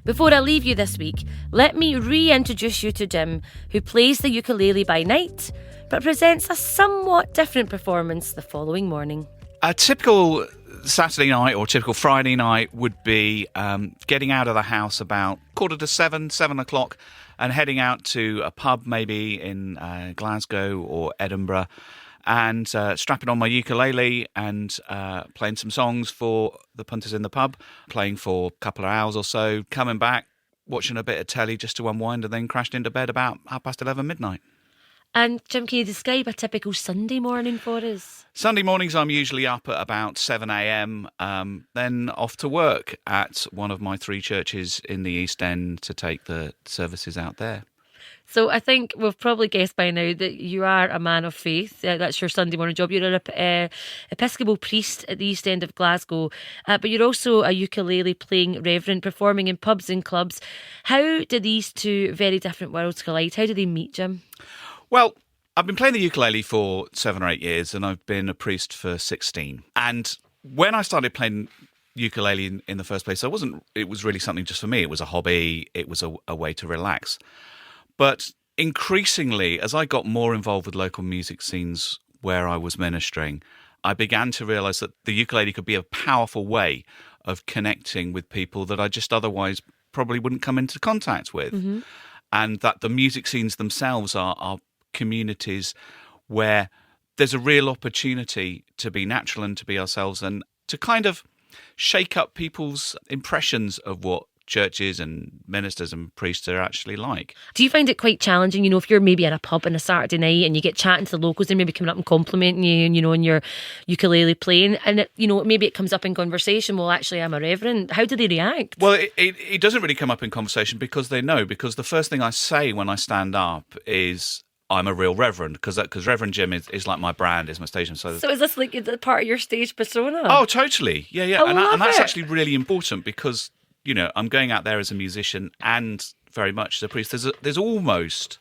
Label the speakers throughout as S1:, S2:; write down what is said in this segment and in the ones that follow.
S1: Before I leave you this week, let me reintroduce you to Jim, who plays the ukulele by night, but presents a somewhat different performance the following morning.
S2: A typical Saturday night or typical Friday night would be getting out of the house about 7:15, 7 o'clock, and heading out to a pub maybe in Glasgow or Edinburgh, and strapping on my ukulele and playing some songs for the punters in the pub, playing for a couple of hours or so, coming back, watching a bit of telly just to unwind, and then crashed into bed about 11:30, midnight.
S1: And Jim, can you describe a typical Sunday morning for us?
S2: Sunday mornings I'm usually up at about 7 a.m, then off to work at one of my 3 churches in the East End to take the services out there.
S1: So I think we've probably guessed by now that you are a man of faith. That's your Sunday morning job. You're an Episcopal priest at the East End of Glasgow, but you're also a ukulele playing reverend, performing in pubs and clubs. How do these two very different worlds collide? How do they meet, Jim?
S2: Well, I've been playing the ukulele for 7 or 8 years, and I've been a priest for 16. And when I started playing ukulele in the first place, it was really something just for me. It was a hobby. It was a way to relax. But increasingly, as I got more involved with local music scenes where I was ministering, I began to realise that the ukulele could be a powerful way of connecting with people that I just otherwise probably wouldn't come into contact with. Mm-hmm. And that the music scenes themselves are communities where there's a real opportunity to be natural and to be ourselves, and to kind of shake up people's impressions of what churches and ministers and priests are actually like.
S1: Do you find it quite challenging, if you're maybe at a pub on a Saturday night and you get chatting to the locals and maybe coming up and complimenting you and, in your ukulele playing, and maybe it comes up in conversation, well, actually I'm a reverend. How do they react?
S2: Well, it doesn't really come up in conversation because they know, because the first thing I say when I stand up is I'm a real reverend, because Reverend Jim is like my brand, is my station. So
S1: is this like part of your stage persona?
S2: Oh, totally. Yeah. And that's
S1: it.
S2: actually really important because, I'm going out there as a musician and very much as a priest. There's almost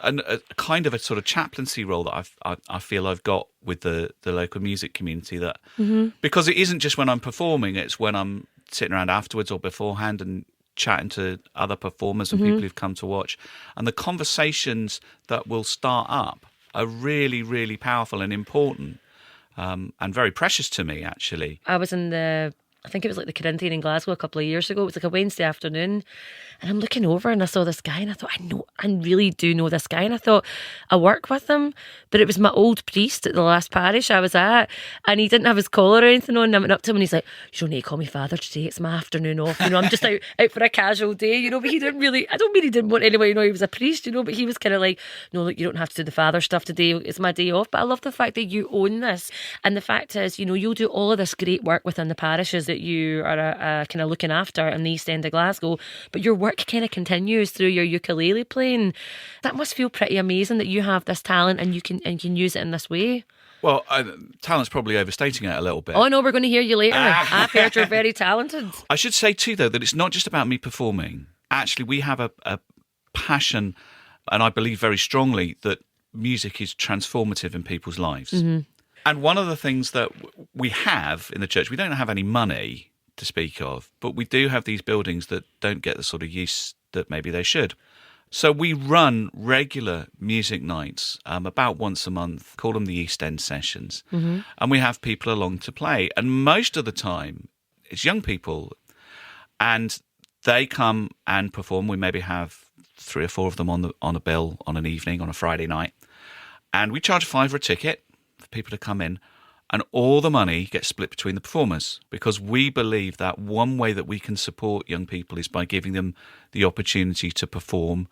S2: a kind of a sort of chaplaincy role that I feel I've got with the local music community, that because it isn't just when I'm performing, it's when I'm sitting around afterwards or beforehand and chatting to other performers and people who've come to watch. And the conversations that will start up are really, really powerful and important, and very precious to me, actually.
S1: I was in I think it was like the Corinthian in Glasgow a couple of years ago. It was like a Wednesday afternoon, and I'm looking over and I saw this guy, and I thought, I really do know this guy, and I thought, I work with him, but it was my old priest at the last parish I was at, and he didn't have his collar or anything on, and I went up to him and he's like, you don't need to call me father today, it's my afternoon off, I'm just out for a casual day, but he didn't really, I don't mean he didn't want anyone to know he was a priest, but he was kind of like, no, look, you don't have to do the father stuff today, it's my day off. But I love the fact that you own this, and the fact is, you'll do all of this great work within the parishes that you are kind of looking after in the East End of Glasgow, but your work kind of continues through your ukulele playing. That must feel pretty amazing that you have this talent and you can use it in this way.
S2: Well, talent's probably overstating it a little bit.
S1: Oh no, we're going to hear you later. I've heard you're very talented.
S2: I should say too, though, that it's not just about me performing. Actually, we have a passion, and I believe very strongly that music is transformative in people's lives. Mm-hmm. And one of the things that we have in the church, we don't have any money to speak of, but we do have these buildings that don't get the sort of use that maybe they should. So we run regular music nights about once a month, call them the East End sessions, and we have people along to play. And most of the time, it's young people, and they come and perform. We maybe have 3 or 4 of them on a bill on an evening, on a Friday night, and we charge £5 a ticket for people to come in. And all the money gets split between the performers, because we believe that one way that we can support young people is by giving them the opportunity to perform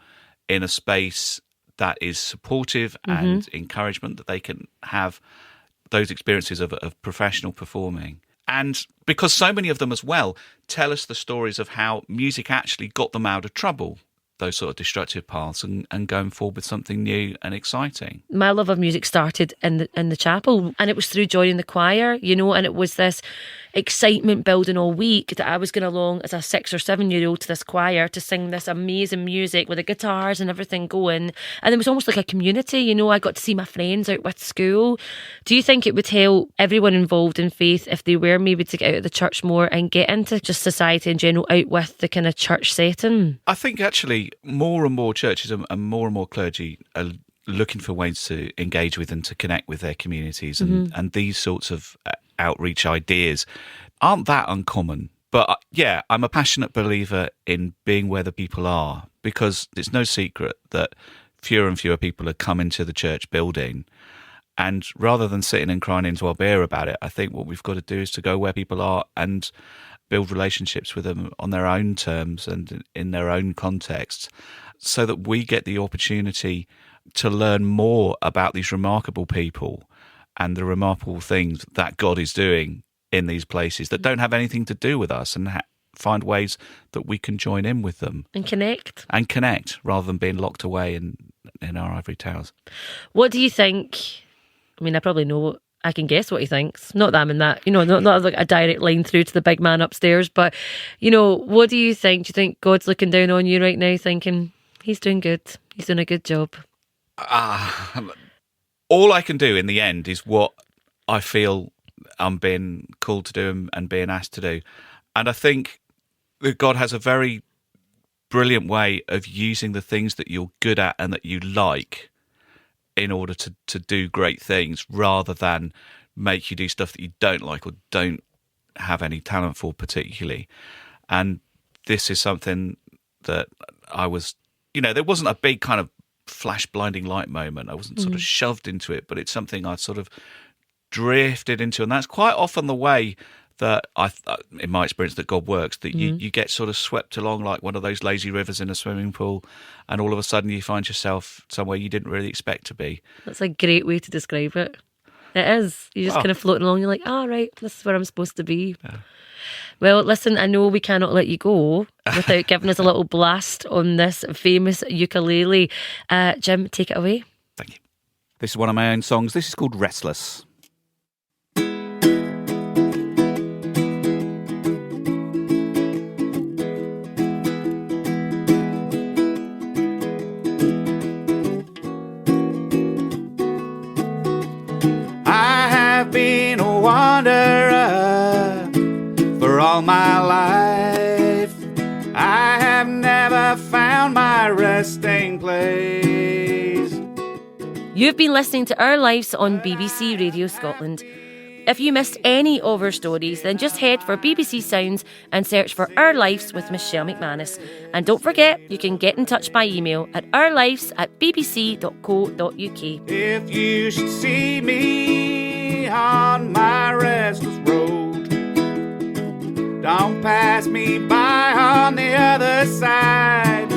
S2: in a space that is supportive and encouragement, that they can have those experiences of professional performing. And because so many of them as well tell us the stories of how music actually got them out of trouble. those sort of destructive paths and going forward with something new and exciting.
S1: My love of music started in the chapel, and it was through joining the choir, and it was this excitement building all week that I was going along as a 6 or 7-year-old to this choir to sing this amazing music with the guitars and everything going, and it was almost like a community. I got to see my friends out with school. Do you think it would help everyone involved in faith if they were maybe to get out of the church more and get into just society in general, out with the kind of church setting?
S2: I think actually more and more churches and more clergy are looking for ways to engage with and to connect with their communities, and these sorts of outreach ideas aren't that uncommon. But yeah, I'm a passionate believer in being where the people are, because it's no secret that fewer and fewer people have come into the church building. And rather than sitting and crying into our beer about it, I think what we've got to do is to go where people are and build relationships with them on their own terms and in their own contexts, so that we get the opportunity to learn more about these remarkable people and the remarkable things that God is doing in these places that don't have anything to do with us, and find ways that we can join in with them.
S1: And connect.
S2: Rather than being locked away in our ivory towers.
S1: What do you think? I mean, I probably know, I can guess what he thinks. Not that I'm in that, not like a direct line through to the big man upstairs, but, what do you think? Do you think God's looking down on you right now thinking, he's doing good, he's doing a good job?
S2: All I can do in the end is what I feel I'm being called to do and being asked to do. And I think that God has a very brilliant way of using the things that you're good at and that you like in order to do great things, rather than make you do stuff that you don't like or don't have any talent for particularly. And this is something that I was, there wasn't a big kind of flash blinding light moment. I wasn't sort of shoved into it, but it's something I sort of drifted into. And that's quite often the way that in my experience, that God works, that you get sort of swept along like one of those lazy rivers in a swimming pool, and all of a sudden you find yourself somewhere you didn't really expect to be.
S1: That's a great way to describe it. It is. You're just kind of floating along. You're like, right, this is where I'm supposed to be. Yeah. Well, listen, I know we cannot let you go without giving us a little blast on this famous ukulele. Jim, take it away.
S3: Thank you. This is one of my own songs. This is called Restless. Been a wanderer for all my life. I have never found my resting place.
S1: You've been listening to Our Lives on BBC Radio Scotland. If you missed any of our stories, then just head for BBC Sounds and search for Our Lives with Michelle Mc Manus. And don't forget, you can get in touch by email at ourlives@bbc.co.uk.
S3: If you should see me on my restless road, don't pass me by on the other side.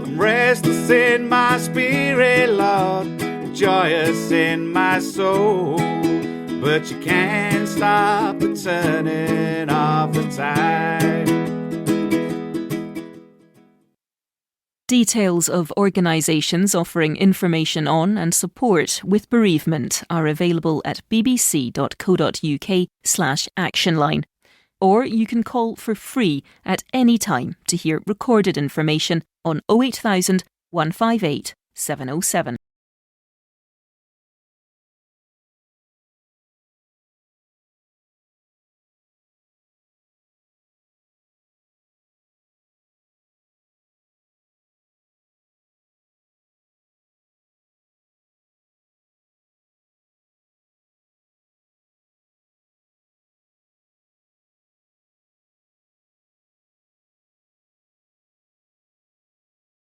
S3: I'm restless in my spirit, Lord, joyous in my soul, but you can't stop the turning of the tide.
S4: Details of organisations offering information on and support with bereavement are available at bbc.co.uk/actionline. Or you can call for free at any time to hear recorded information on 08000 158 707.